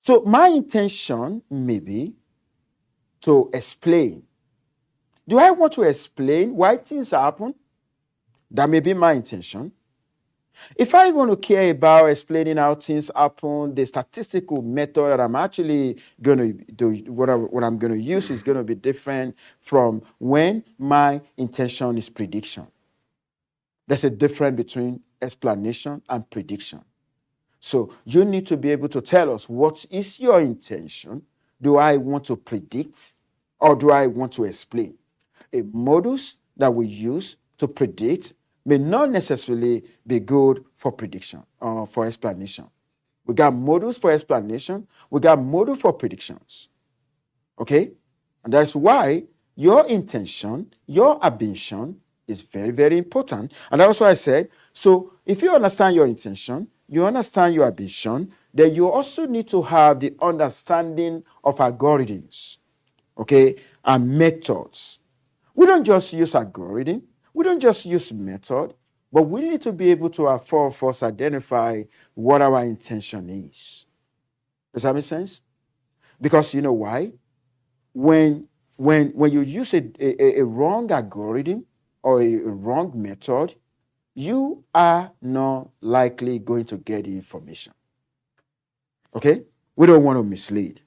So my intention may be to explain. Do I want to explain why things happen? That may be my intention. If I want to care about explaining how things happen, the statistical method that I'm actually going to do, what I'm going to use is going to be different from when my intention is prediction. There's a difference between explanation and prediction. So you need to be able to tell us, what is your intention? Do I want to predict or do I want to explain? A modus that we use to predict may not necessarily be good for prediction or for explanation. We got modus for explanation. We got modus for predictions. Okay? And that's why your intention, your ambition is very, very important. And that's why I said, so if you understand your intention, you understand your ambition, then you also need to have the understanding of algorithms, okay, and methods. We don't just use algorithm. We don't just use method, but we need to be able to have four of us identify what our intention is. Does that make sense? Because you know why? When you use a wrong algorithm or a wrong method, you are not likely going to get the information. Okay? We don't want to mislead.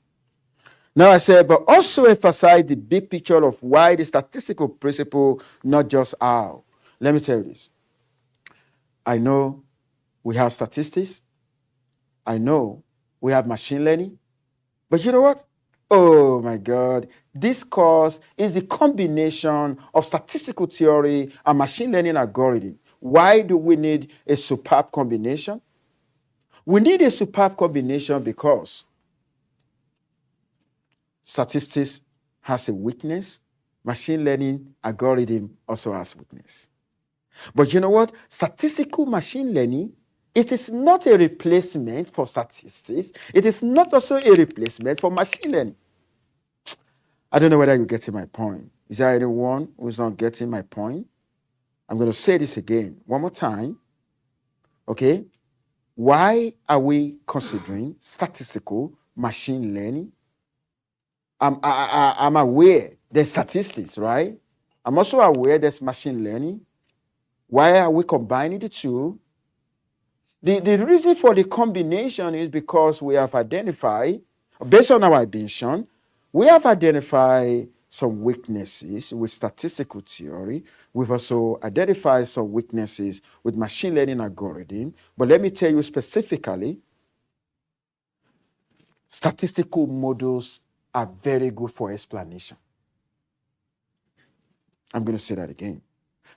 Now I said, but also emphasize the big picture of why the statistical principle, not just how. Let me tell you this. I know we have statistics. I know we have machine learning. But you know what? Oh my God. This course is the combination of statistical theory and machine learning algorithm. Why do we need a superb combination? We need a superb combination because statistics has a weakness. Machine learning algorithm also has weakness. But you know what? Statistical machine learning, it is not a replacement for statistics. It is not also a replacement for machine learning. I don't know whether you're getting my point. Is there anyone who's not getting my point? I'm going to say this again one more time. Okay? Why are we considering statistical machine learning? I'm aware there's statistics, right? I'm also aware there's machine learning. Why are we combining the two? The reason for the combination is because we have identified, based on our ambition, we have identified some weaknesses with statistical theory. We've also identified some weaknesses with machine learning algorithm. But let me tell you specifically, statistical models are very good for explanation. I'm going to say that again.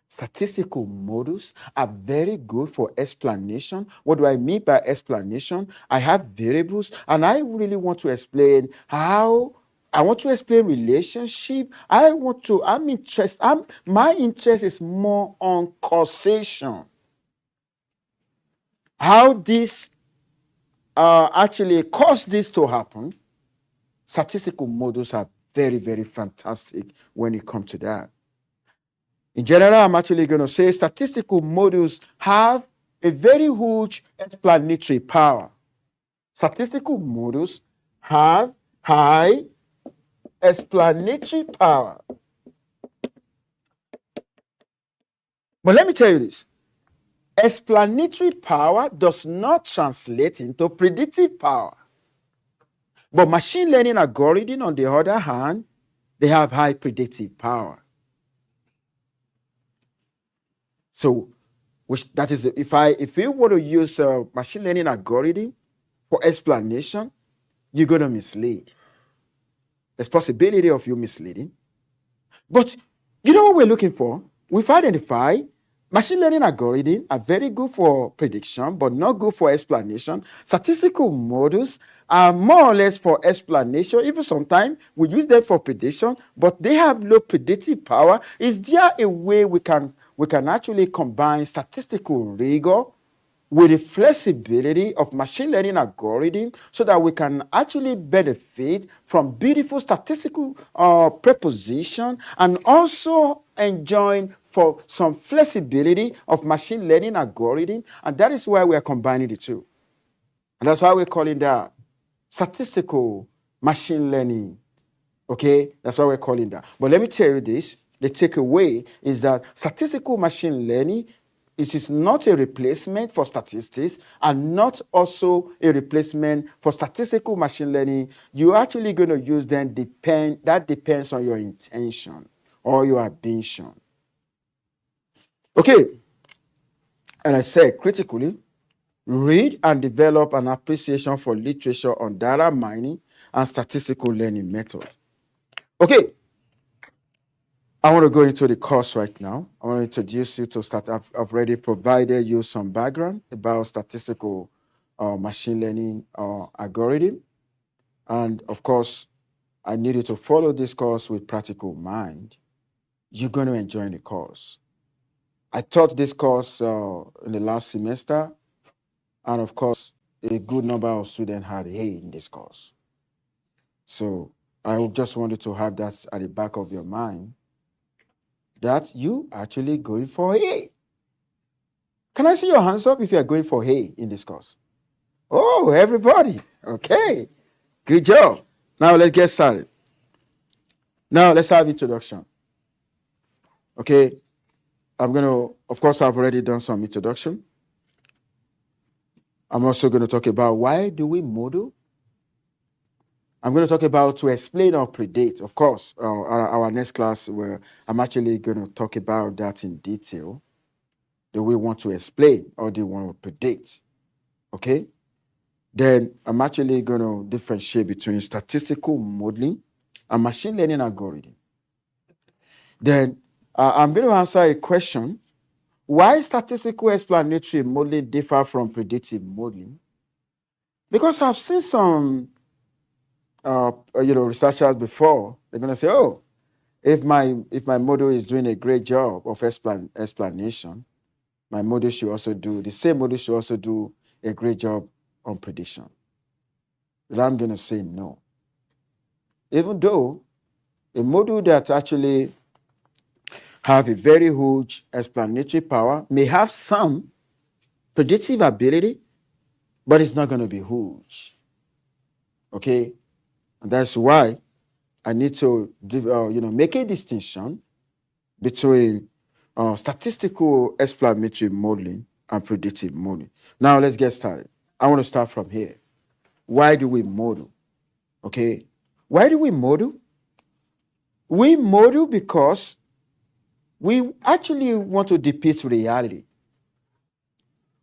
Statistical models are very good for explanation. What do I mean by explanation? I have variables and I really want to explain how I want to explain relationship. My interest is more on causation. How this actually caused this to happen. Statistical models are very, very fantastic when it comes to that. In general, I'm actually going to say statistical models have a very huge explanatory power. Statistical models have high explanatory power. But let me tell you this. Explanatory power does not translate into predictive power. But machine learning algorithm, on the other hand, they have high predictive power. So, that is, if you want to use a machine learning algorithm for explanation, you're going to mislead. There's possibility of you misleading. But you know what we're looking for? We've identified machine learning algorithms are very good for prediction, but not good for explanation. Statistical models are more or less for explanation. Even sometimes we use them for prediction, but they have low predictive power. Is there a way we can actually combine statistical rigor with the flexibility of machine learning algorithm so that we can actually benefit from beautiful statistical preposition and also enjoy for some flexibility of machine learning algorithm? And that is why we are combining the two. And that's why we're calling that statistical machine learning. Okay, that's what we're calling that. But let me tell you this, the takeaway is that statistical machine learning is not a replacement for statistics and not also a replacement for statistical machine learning. You're actually going to use them, that depends on your intention or your ambition. Okay, and I said critically, read and develop an appreciation for literature on data mining and statistical learning methods. Okay, I want to go into the course right now. I want to introduce you to I've already provided you some background about statistical machine learning algorithm. And of course, I need you to follow this course with practical mind. You're going to enjoy the course. I taught this course in the last semester. And of course, a good number of students had A in this course. So I just wanted to have that at the back of your mind, that you actually going for A. Can I see your hands up if you are going for A in this course? Oh, everybody. Okay. Good job. Now let's get started. Now let's have introduction. Okay. I'm going to, of course, I've already done some introduction. I'm also going to talk about why do we model. I'm going to talk about to explain or predict. Of course, our next class, where I'm actually going to talk about that in detail. Do we want to explain or do we want to predict? Okay? Then I'm actually going to differentiate between statistical modeling and machine learning algorithm. Then I'm going to answer a question. Why statistical explanatory modeling differ from predictive modeling? Because I've seen some researchers before. They're going to say, oh, if my model is doing a great job of explanation, my model should also do, the same model should also do a great job on prediction. But I'm going to say no. Even though a model that actually have a very huge explanatory power may have some predictive ability, but it's not going to be huge. Okay? And that's why I need to make a distinction between statistical explanatory modeling and predictive modeling. Now let's get started. I want to start from here. Why do we model? Okay. Why do we model? We model because we actually want to depict reality.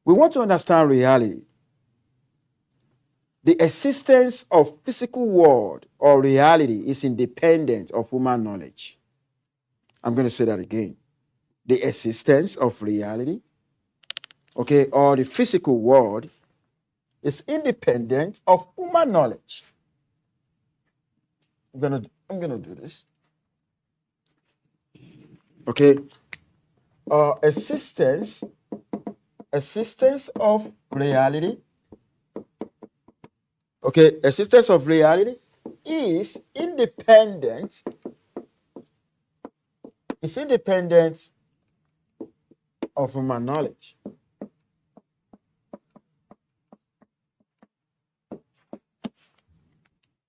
We want to understand reality. The existence of physical world or reality is independent of human knowledge. I'm going to say that again. The existence of reality, okay, or the physical world is independent of human knowledge. I'm gonna do this. Okay. Existence of reality. Okay, existence of reality is independent. It's independent of human knowledge.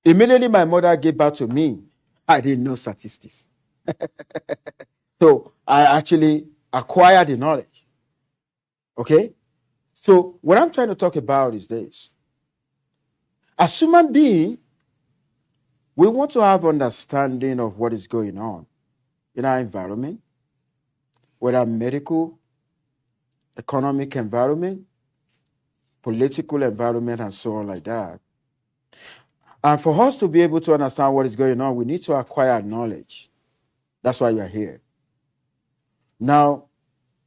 Immediately my mother gave birth to me, I didn't know statistics. So I actually acquired the knowledge. Okay? So what I'm trying to talk about is this. As human beings, we want to have understanding of what is going on in our environment, whether medical, economic environment, political environment, and so on like that. And for us to be able to understand what is going on, we need to acquire knowledge. That's why we are here. Now,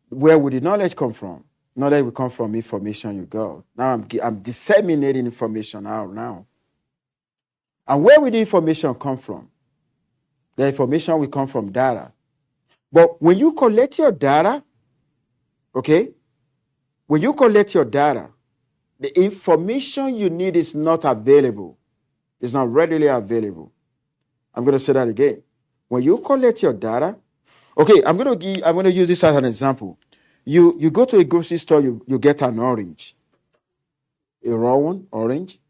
where would the knowledge come from? Knowledge will come from information you got. Now I'm disseminating information out now. And where will the information come from? The information will come from data. But when you collect your data, okay, when you collect your data, the information you need is not available. It's not readily available. I'm going to say that again. When you collect your data, okay, I'm going to use this as an example. You go to a grocery store, you get an orange, a raw one, orange.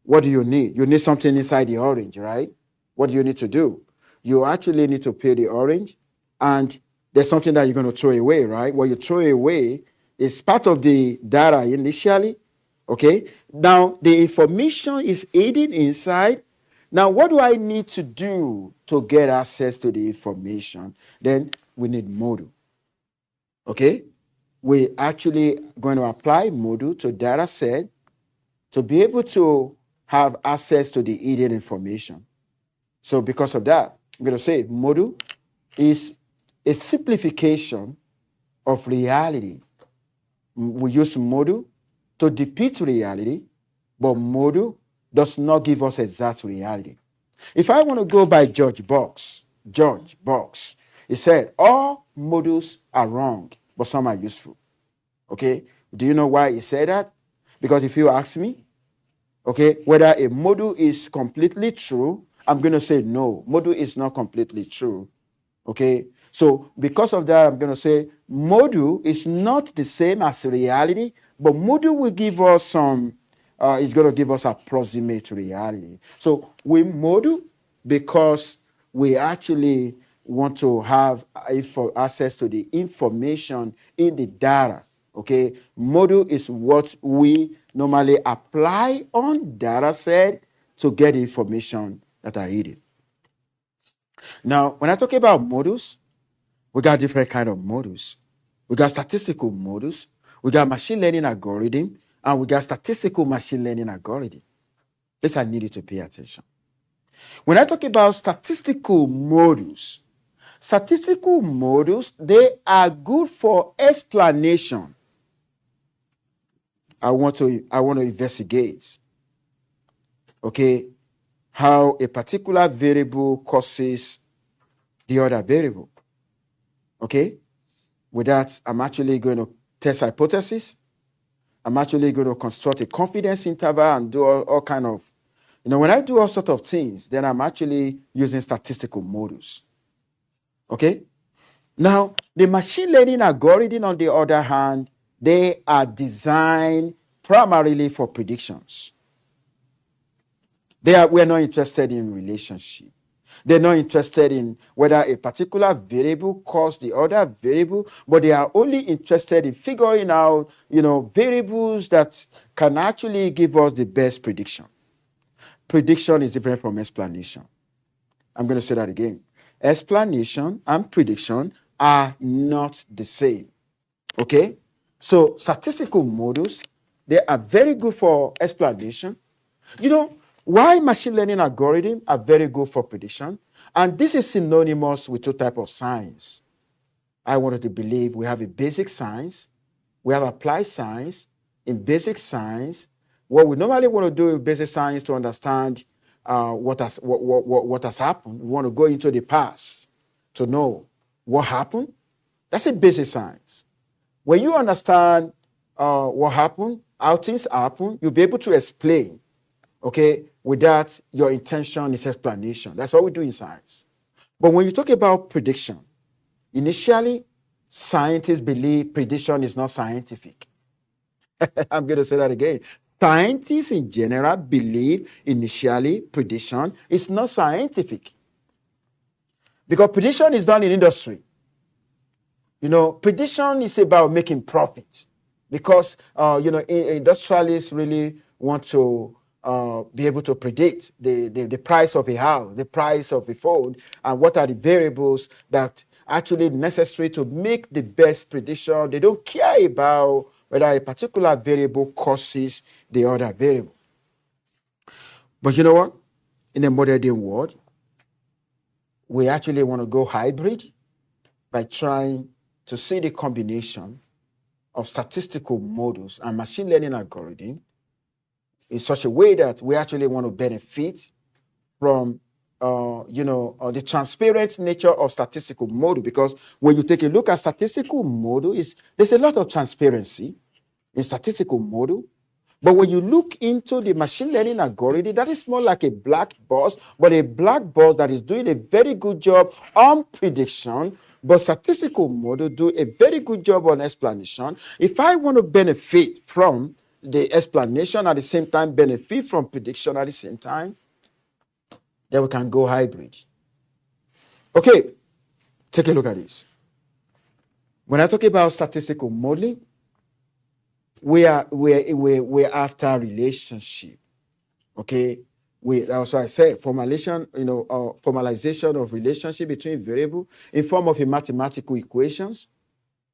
what do you need? You need something inside the orange, right? What do you need to do? You actually need to peel the orange, and there's something that you're going to throw away, right? What you throw away is part of the data initially. Okay. Now the information is hidden inside. Now, what do I need to do to get access to the information? Then we need module. Okay. We actually going to apply module to data set to be able to have access to the hidden information. So because of that, I'm going to say module is a simplification of reality. We use module to depict reality, but module does not give us exact reality. If I want to go by George Box, he said all modules are wrong, but some are useful. Okay, do you know why he said that? Because if you ask me, okay, whether a module is completely true, I'm going to say no, module is not completely true. Okay, so because of that, I'm going to say module is not the same as reality, but module will give us some, it's going to give us approximate reality. So we module because we actually want to have access to the information in the data. Okay, module is what we normally apply on data set to get information that are hidden. Now, when I talk about modules, we got different kind of modules. We got statistical modules, we got machine learning algorithm, and we got statistical machine learning algorithm. This I need you to pay attention. When I talk about statistical modules, they are good for explanation. I want to investigate, okay, how a particular variable causes the other variable. Okay? With that, I'm actually going to test hypothesis. I'm actually going to construct a confidence interval and do all kind of, when I do all sort of things, then I'm actually using statistical modules. Okay? Now, the machine learning algorithm, on the other hand, they are designed primarily for predictions. We're not interested in relationship. They're not interested in whether a particular variable caused the other variable, but they are only interested in figuring out, variables that can actually give us the best prediction. Prediction is different from explanation. I'm going to say that again. Explanation and prediction are not the same. Okay? So statistical models, they are very good for explanation. Why machine learning algorithms are very good for prediction? And this is synonymous with two types of science. I wanted to believe we have a basic science, we have applied science. In basic science, what we normally want to do in basic science to understand what has happened, we want to go into the past to know what happened. That's a basic science. When you understand what happened, how things happen, you'll be able to explain. Okay, with that, your intention is explanation. That's what we do in science. But when you talk about prediction, initially, scientists believe prediction is not scientific. I'm going to say that again. Scientists in general believe initially prediction is not scientific. Because prediction is done in industry. Prediction is about making profit. Because, industrialists really want to be able to predict the price of a house, the price of a phone, and what are the variables that actually necessary to make the best prediction. They don't care about whether a particular variable causes the other variable. But you know what? In the modern day world, we actually want to go hybrid by trying to see the combination of statistical models and machine learning algorithm in such a way that we actually want to benefit from, the transparent nature of statistical model. Because when you take a look at statistical model, there's a lot of transparency in statistical model. But when you look into the machine learning algorithm, that is more like a black box, but a black box that is doing a very good job on prediction, but statistical model do a very good job on explanation. If I want to benefit from the explanation at the same time, benefit from prediction at the same time, then we can go hybrid. Okay, take a look at this. When I talk about statistical modeling, we're after relationship. Okay, that's why I said formalization, formalization of relationship between variable in form of a mathematical equations.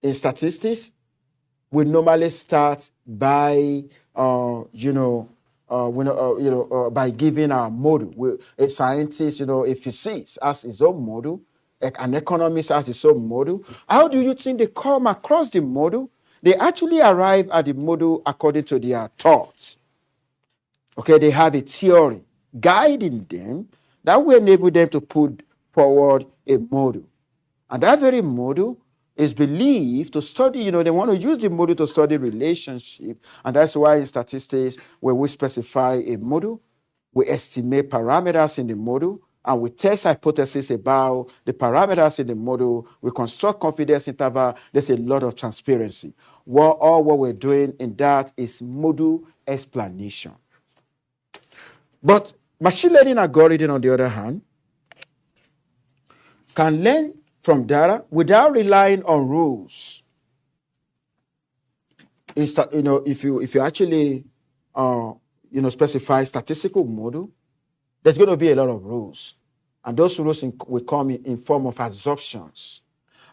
In statistics, we normally start by by giving our model. A scientist, a physicist has his own model, an economist has his own model. How do you think they come across the model? They actually arrive at the model according to their thoughts. Okay, they have a theory guiding them that will enable them to put forward a model. And that very model is believed to study, they want to use the model to study relationship. And that's why in statistics, when we specify a model, we estimate parameters in the model, and we test hypotheses about the parameters in the model. We construct confidence interval. There's a lot of transparency. All what we're doing in that is model explanation. But machine learning algorithm, on the other hand, can learn from data without relying on rules. If you actually specify statistical model, there's going to be a lot of rules, and those rules will come in form of assumptions.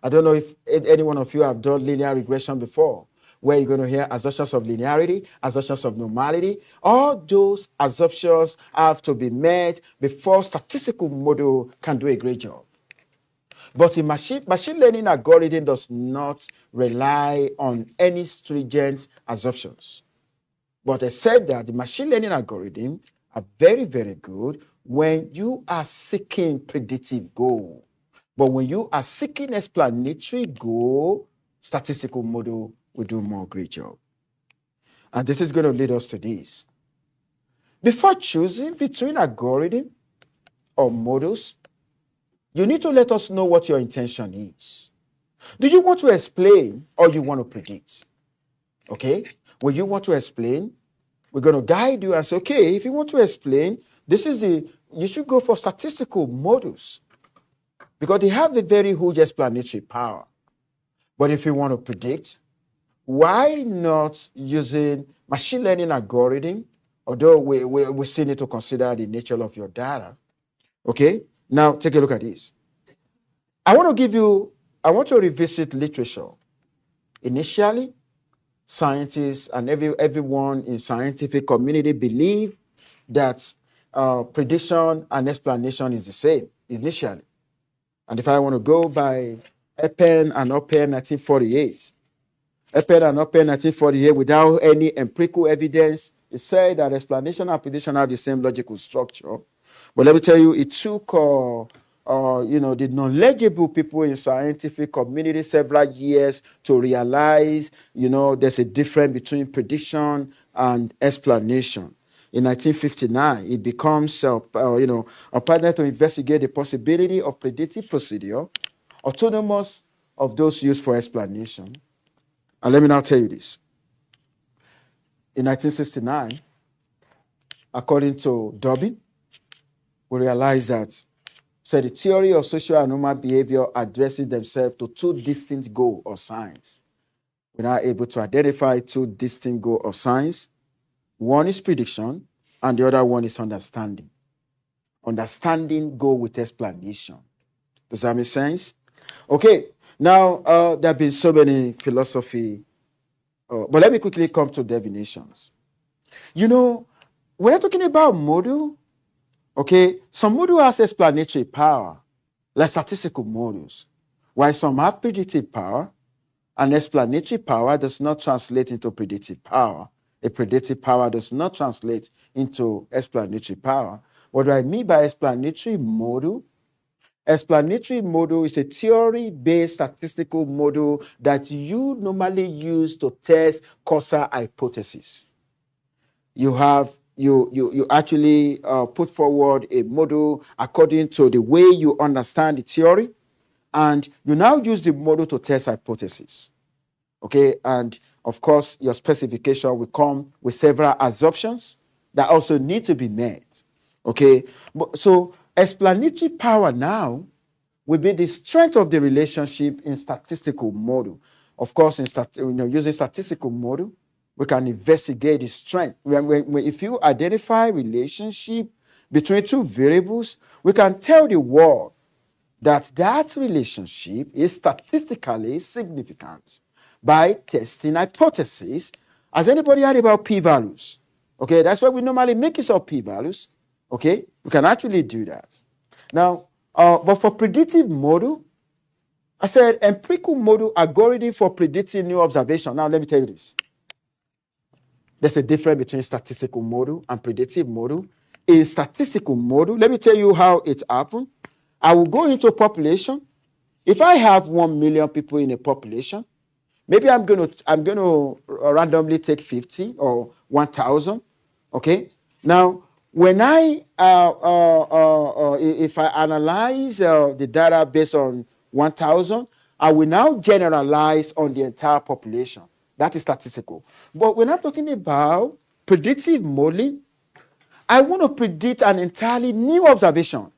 I don't know if any one of you have done linear regression before, where you're going to hear assumptions of linearity, assumptions of normality. All those assumptions have to be met before statistical model can do a great job. But a machine learning algorithm does not rely on any stringent assumptions. But except that the machine learning algorithm are very, very good when you are seeking predictive goal. But when you are seeking explanatory goal, statistical model will do more great job. And this is going to lead us to this. Before choosing between algorithm or models, you need to let us know what your intention is. Do you want to explain or you want to predict? Okay? When you want to explain, we're going to guide you and say, okay, if you want to explain, you should go for statistical models because they have a very huge explanatory power. But if you want to predict, why not using machine learning algorithm, although we still need to consider the nature of your data. Okay? Now, take a look at this. I want to revisit literature. Initially, scientists and everyone in scientific community believe that prediction and explanation is the same initially. And if I want to go by Eppen and Oppen 1948, without any empirical evidence, it said that explanation and prediction have the same logical structure. But let me tell you, it took the knowledgeable people in scientific community several years to realize, there's a difference between prediction and explanation. In 1959, it becomes a partner to investigate the possibility of predictive procedure, autonomous of those used for explanation. And let me now tell you this. In 1969, according to Dobbin, we realized that the theory of social and human behavior addresses themselves to two distinct goals or signs. We're now able to identify two distinct goals or signs. One is prediction, and the other one is understanding. Understanding go with explanation. Does that make sense? Okay, now there have been so many philosophy, but let me quickly come to definitions. When we're talking about model, okay, some model has explanatory power, like statistical models, while some have predictive power, and explanatory power does not translate into predictive power. A predictive power does not translate into explanatory power. What do I mean by explanatory model? Explanatory model is a theory-based statistical model that you normally use to test causal hypothesis. You actually put forward a model according to the way you understand the theory, and you now use the model to test hypothesis. Okay, and of course, your specification will come with several assumptions that also need to be met. Okay, so explanatory power now will be the strength of the relationship in statistical model. Of course, using statistical model, we can investigate the strength. If you identify relationship between two variables, we can tell the world that relationship is statistically significant by testing hypotheses. Has anybody heard about p-values? Okay, that's why we normally make use of p-values. Okay, we can actually do that. Now, but for predictive model, I said empirical model algorithm for predicting new observation. Now, let me tell you this. There's a difference between statistical model and predictive model. In statistical model, let me tell you how it happened. I will go into a population. If I have 1 million people in a population, maybe I'm going to randomly take 50 or 1,000. Okay. Now, when if I analyze the data based on 1,000, I will now generalize on the entire population. That is statistical. But when I'm talking about predictive modeling, I want to predict an entirely new observation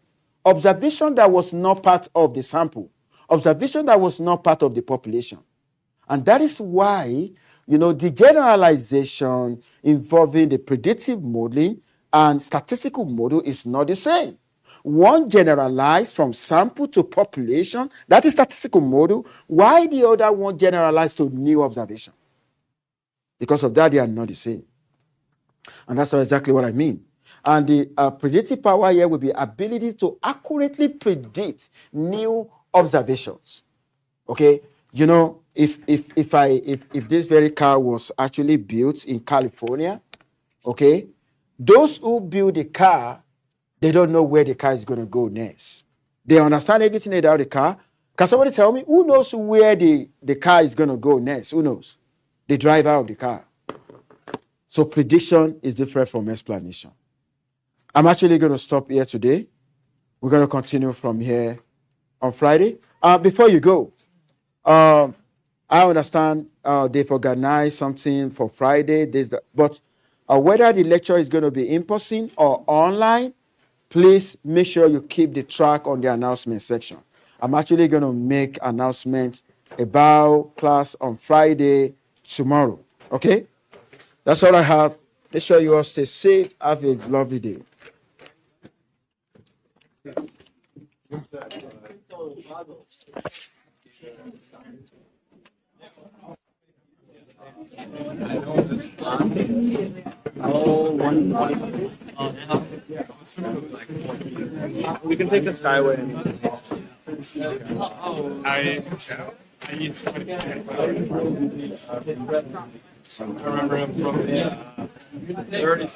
that was not part of the sample, observation that was not part of the population. And that is why, the generalization involving the predictive modeling and statistical model is not the same. One generalized from sample to population, that is statistical model, while the other one generalized to new observation. Because of that, they are not the same. And that's exactly what I mean. And the predictive power here will be ability to accurately predict new observations. Okay, if this very car was actually built in California, okay, those who build the car, they don't know where the car is going to go next. They understand everything about the car. Can somebody tell me who knows where the car is going to go next? Who knows? The driver of the car. So prediction is different from explanation. I'm actually going to stop here today. We're going to continue from here on Friday. Before you go, I understand they've organized something for Friday, but whether the lecture is going to be in person or online, please make sure you keep the track on the announcement section. I'm actually going to make announcements about class on Friday tomorrow. Okay? That's all I have. Make sure you all stay safe. Have a lovely day. We can take the Skyway. I used to I remember him from the 30